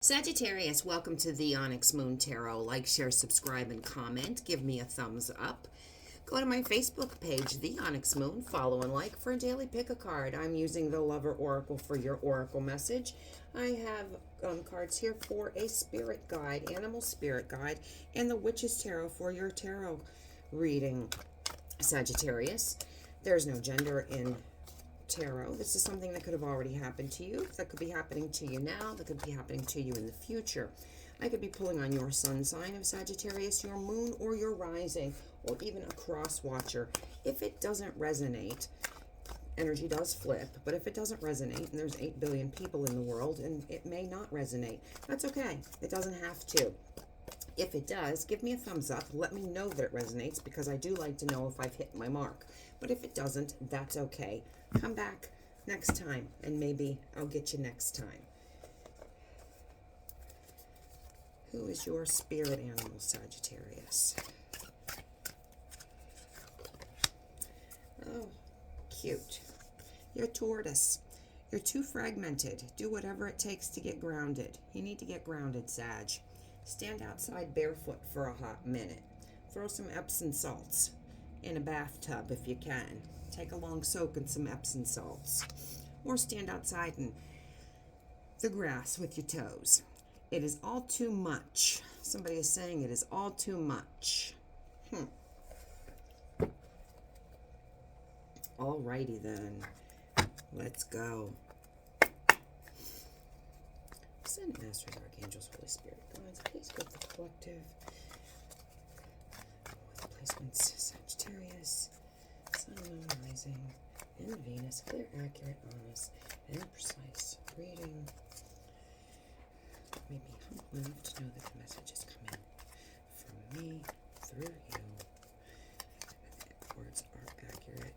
Sagittarius, welcome to the Onyx Moon Tarot. Like, share, subscribe, and comment. Give me a thumbs up. Go to my Facebook page, The Onyx Moon. Follow and like for a daily pick a card. I'm using the Lover Oracle for your oracle message. I have cards here for a spirit guide, animal spirit guide, and the Witch's Tarot for your tarot reading, Sagittarius. There's no gender in tarot. This is something that could have already happened to you, that could be happening to you now, that could be happening to you in the future. I could be pulling on your sun sign of Sagittarius, your moon, or your rising, or even a cross watcher. If it doesn't resonate, energy does flip, but if it doesn't resonate, and there's 8 billion people in the world, and it may not resonate, that's okay. It doesn't have to. If it does, give me a thumbs up. Let me know that it resonates, because I do like to know if I've hit my mark. But if it doesn't, that's okay. Come back next time, and maybe I'll get you next time. Who is your spirit animal, Sagittarius? Oh, cute. You're a tortoise. You're too fragmented. Do whatever it takes to get grounded. You need to get grounded, Sag. Stand outside barefoot for a hot minute. Throw some Epsom salts in a bathtub if you can. Take a long soak in some Epsom salts. Or stand outside in the grass with your toes. It is all too much. Somebody is saying it is all too much. Alrighty then. Let's go. Send Masters, Archangels, Holy Spirit, Guides, please give the collective with placements, Sagittarius, Sun, Moon, Rising, and Venus, clear, accurate, honest, and precise reading. Make me humble enough to know that the message is coming from me, through you, and the words are accurate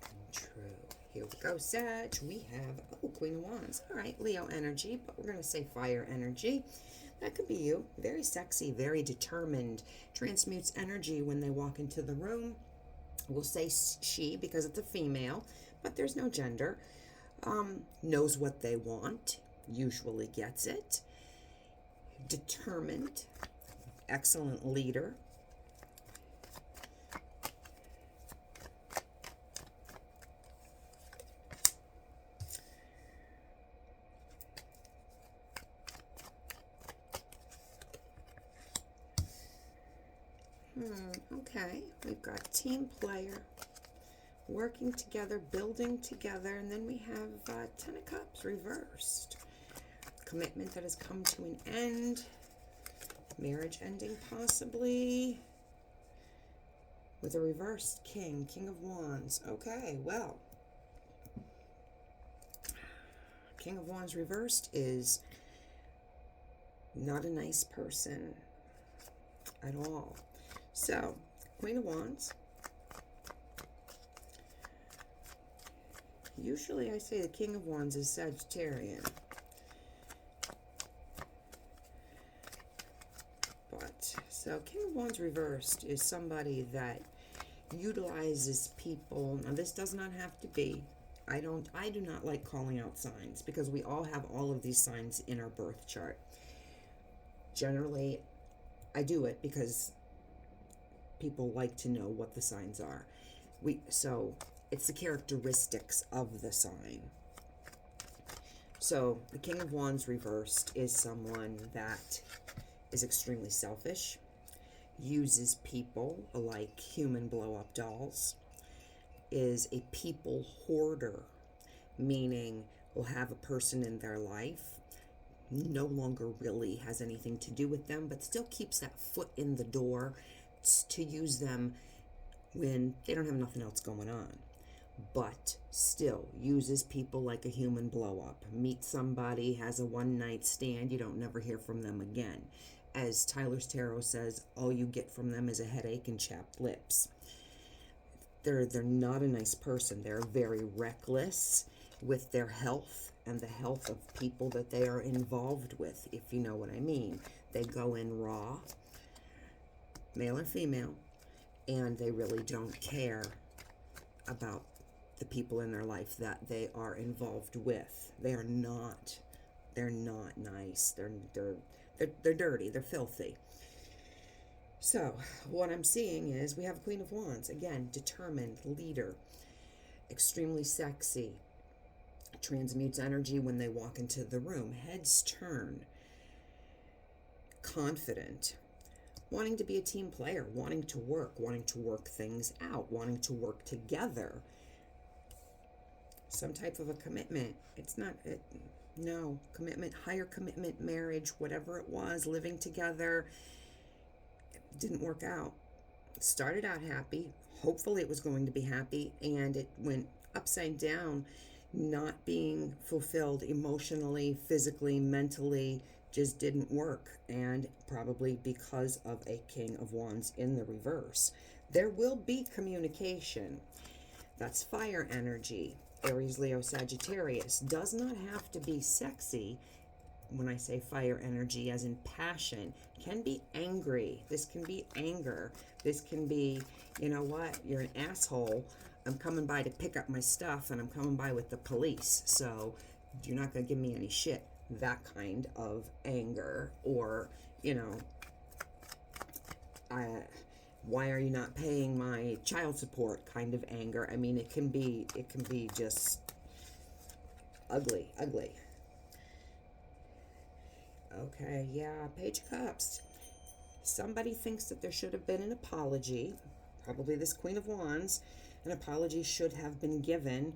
and true. Here we go, Sag. We have, Queen of Wands. All right, Leo energy, but we're going to say fire energy. That could be you. Very sexy, very determined. Transmutes energy when they walk into the room. We'll say she because it's a female, but there's no gender. Knows what they want. Usually gets it. Determined. Excellent leader. Okay, we've got team player, working together, building together, and then we have 10 of Cups reversed. Commitment that has come to an end. Marriage ending possibly. With a reversed king, King of Wands. Okay, well. King of Wands reversed is not a nice person at all. So, Queen of Wands. Usually I say the King of Wands is Sagittarian. So King of Wands reversed is somebody that utilizes people. Now this does not have to be. I do not like calling out signs because we all have all of these signs in our birth chart. Generally, I do it because people like to know what the signs are. So it's the characteristics of the sign. So the King of Wands reversed is someone that is extremely selfish, uses people like human blow-up dolls, is a people hoarder, meaning will have a person in their life, no longer really has anything to do with them, but still keeps that foot in the door to use them when they don't have nothing else going on. But still uses people like a human blow-up. Meet somebody, has a one-night stand, you don't never hear from them again. As Tyler's Tarot says, all you get from them is a headache and chapped lips. They're not a nice person. They're very reckless with their health and the health of people that they are involved with, if you know what I mean. They go in raw, male or female, and they really don't care about the people in their life that they are involved with. They are not They're not nice. They're dirty. They're filthy. So what I'm seeing is we have a Queen of Wands. Again, determined, leader, extremely sexy, transmutes energy when they walk into the room, heads turn, confident, wanting to be a team player, wanting to work things out, wanting to work together. Some type of a commitment. It's not, no, commitment, higher commitment, marriage, whatever it was, living together, didn't work out. It started out happy. Hopefully it was going to be happy, and it went upside down, not being fulfilled emotionally, physically, mentally, just didn't work, and probably because of a King of Wands in the reverse. There will be communication. That's fire energy. Aries, Leo, Sagittarius. Does not have to be sexy. When I say fire energy, as in passion, can be angry. This can be anger. This can be, you know what, you're an asshole. I'm coming by to pick up my stuff, and I'm coming by with the police, so you're not going to give me any shit. That kind of anger. Or, you know, why are you not paying my child support kind of anger. I mean, it can be just ugly. Okay, yeah, Page of Cups. Somebody thinks that there should have been an apology. Probably this Queen of Wands. An apology should have been given.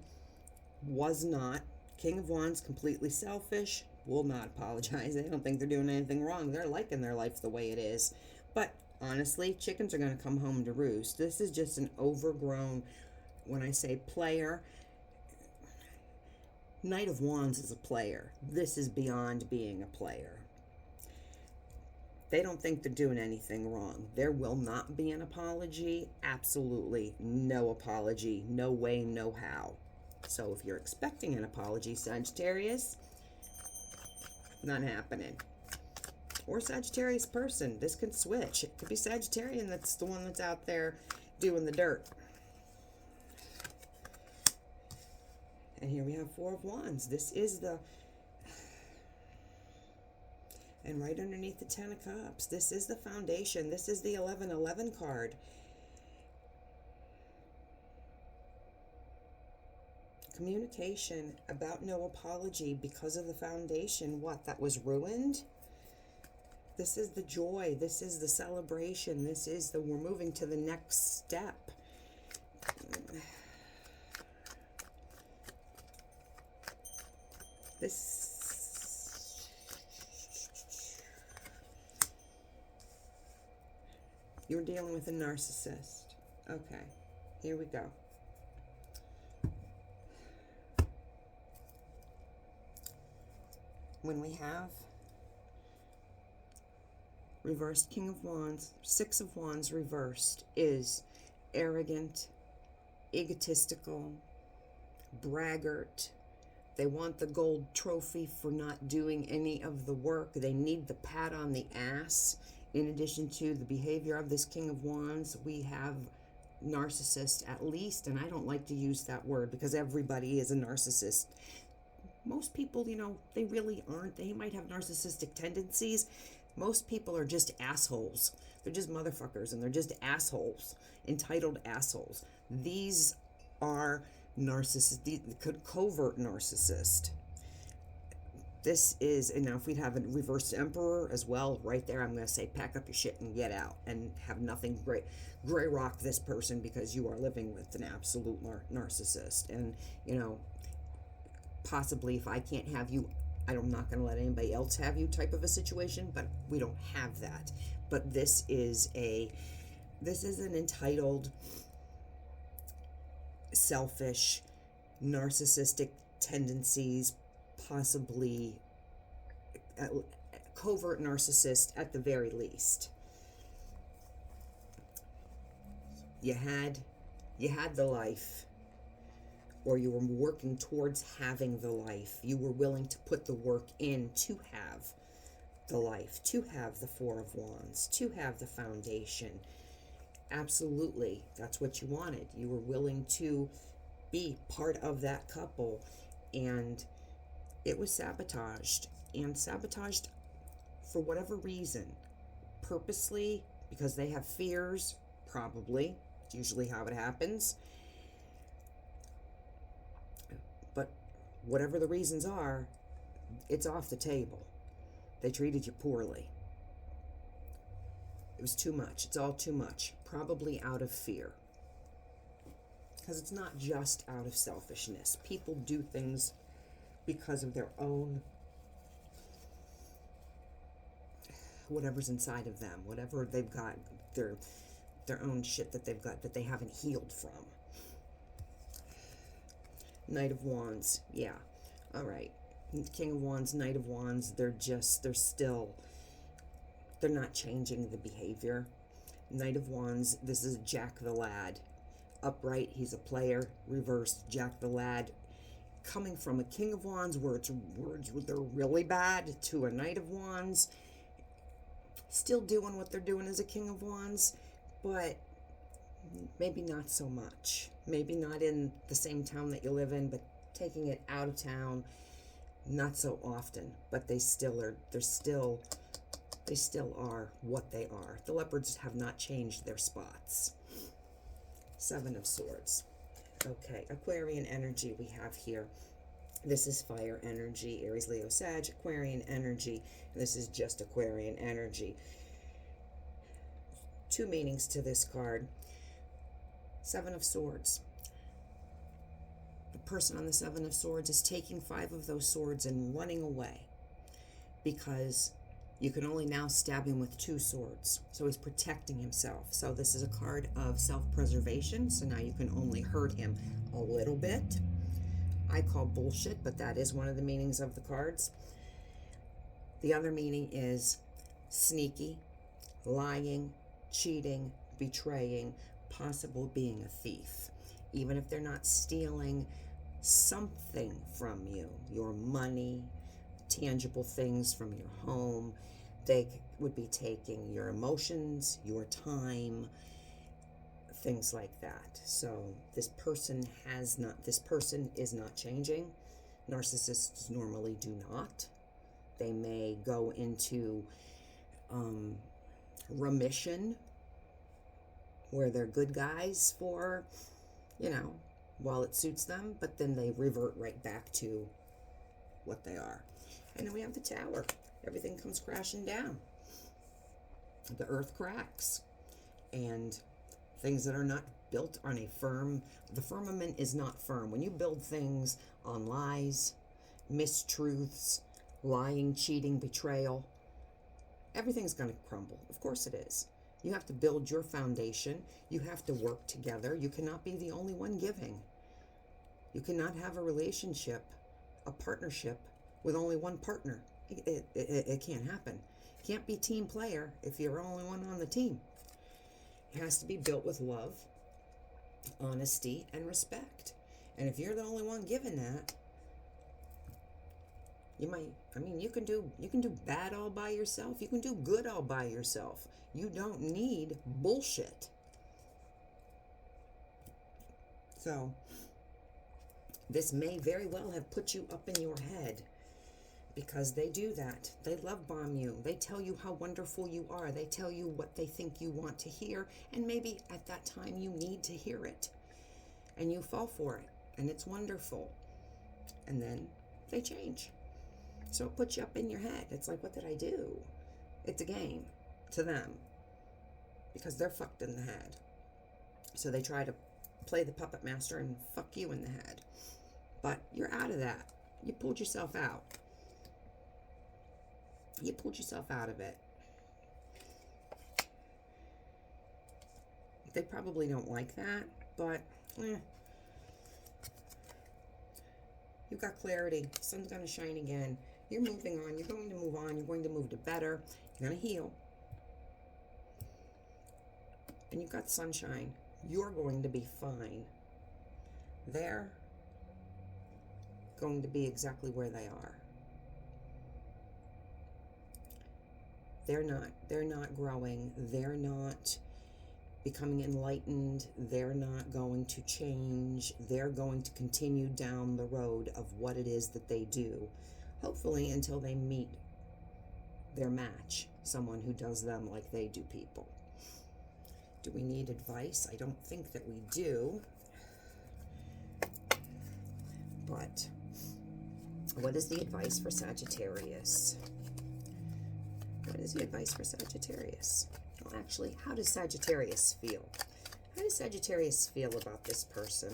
Was not. King of Wands, completely selfish. Will not apologize. They don't think they're doing anything wrong. They're liking their life the way it is. But honestly, chickens are going to come home to roost. This is just an overgrown, when I say player, Knight of Wands is a player. This is beyond being a player. They don't think they're doing anything wrong. There will not be an apology. Absolutely no apology. No way, no how. So if you're expecting an apology, Sagittarius, not happening. Or Sagittarius person. This can switch. It could be Sagittarian that's the one that's out there doing the dirt. And here we have Four of Wands. This is the... And right underneath the Ten of Cups, this is the foundation. This is the 1111 card. Communication about no apology because of the foundation. What? That was ruined? This is the joy. This is the celebration. This is the, we're moving to the next step. This... You're dealing with a narcissist. Okay, here we go. When we have reversed King of Wands, Six of Wands reversed is arrogant, egotistical, braggart. They want the gold trophy for not doing any of the work. They need the pat on the ass. In addition to the behavior of this King of Wands, we have narcissist at least, and I don't like to use that word because everybody is a narcissist. Most people, you know, they really aren't. They might have narcissistic tendencies. Most people are just assholes. They're just motherfuckers, and they're just assholes, entitled assholes. These are narcissists, covert narcissist. This is, and now if we'd have a reversed emperor as well, right there, I'm going to say pack up your shit and get out and have nothing gray rock this person because you are living with an absolute narcissist. And, you know, possibly if I can't have you, I'm not going to let anybody else have you type of a situation, but we don't have that. But this is an entitled, selfish, narcissistic tendencies, possibly covert narcissist at the very least. You had the life, or you were working towards having the life. You were willing to put the work in to have the life, to have the Four of Wands, to have the foundation. Absolutely, that's what you wanted. You were willing to be part of that couple, and it was sabotaged. and sabotaged for whatever reason, purposely, because they have fears, probably. It's usually how it happens. But whatever the reasons are, it's off the table. They treated you poorly. It was too much. It's all too much. Probably out of fear. Because it's not just out of selfishness. People do things because of their own, whatever's inside of them, whatever they've got, their own shit that they've got that they haven't healed from. Knight of Wands, yeah, all right. King of Wands, Knight of Wands, they're not changing the behavior. Knight of Wands, this is Jack the Lad. Upright, he's a player. Reversed, Jack the Lad. Coming from a King of Wands where it's words they're really bad to a Knight of Wands. Still doing what they're doing as a King of Wands, but maybe not so much. Maybe not in the same town that you live in, but taking it out of town, not so often. But they still are what they are. The leopards have not changed their spots. Seven of Swords. Okay, Aquarian energy we have here. This is fire energy, Aries, Leo, Sag, Aquarian energy. This is just Aquarian energy. Two meanings to this card. Seven of Swords. The person on the Seven of Swords is taking five of those swords and running away because you can only now stab him with two swords. So he's protecting himself. So this is a card of self-preservation. So now you can only hurt him a little bit. I call bullshit, but that is one of the meanings of the cards. The other meaning is sneaky, lying, cheating, betraying, possible being a thief. Even if they're not stealing something from you, your money, tangible things from your home, they would be taking your emotions, your time, things like that. So this person is not changing. Narcissists normally do not. They may go into remission where they're good guys for, while it suits them, but then they revert right back to what they are. And then we have the Tower. Everything comes crashing down. The earth cracks. And things that are not built on the firmament is not firm. When you build things on lies, mistruths, lying, cheating, betrayal, everything's going to crumble. Of course it is. You have to build your foundation. You have to work together. You cannot be the only one giving. You cannot have a relationship, a partnership, with only one partner. It can't happen. You can't be team player if you're only one on the team. It has to be built with love, honesty, and respect. And if you're the only one giving that, you can do bad all by yourself. You can do good all by yourself. You don't need bullshit. So, this may very well have put you up in your head, because they do that. They love bomb you. They tell you how wonderful you are. They tell you what they think you want to hear, and maybe at that time you need to hear it. And you fall for it, and it's wonderful. And then they change. So it puts you up in your head. It's like, what did I do? It's a game to them, because they're fucked in the head. So they try to play the puppet master and fuck you in the head. But you're out of that. You pulled yourself out. You pulled yourself out of it. They probably don't like that, but you've got clarity. Sun's going to shine again. You're moving on. You're going to move on. You're going to move to better. You're going to heal. And you've got sunshine. You're going to be fine. They're going to be exactly where they are. They're not growing. They're not becoming enlightened. They're not going to change. They're going to continue down the road of what it is that they do. hopefully until they meet their match, someone who does them like they do people. Do we need advice? I don't think that we do. But what is the advice for Sagittarius? What is the advice for Sagittarius? Well, actually, how does Sagittarius feel? How does Sagittarius feel about this person?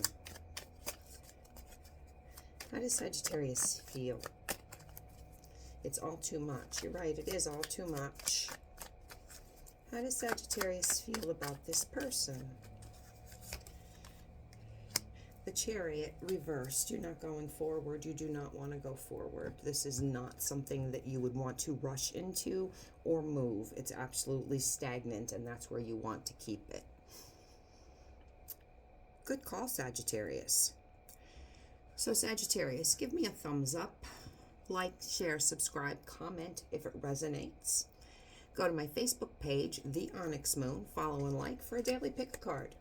How does Sagittarius feel? It's all too much. You're right, it is all too much. How does Sagittarius feel about this person? The Chariot reversed. You're not going forward. You do not want to go forward. This is not something that you would want to rush into or move. It's absolutely stagnant, and that's where you want to keep it. Good call, Sagittarius. So, Sagittarius, give me a thumbs up. Like, share, subscribe, comment if it resonates. Go to my Facebook page, The Onyx Moon. Follow and like for a daily pick a card.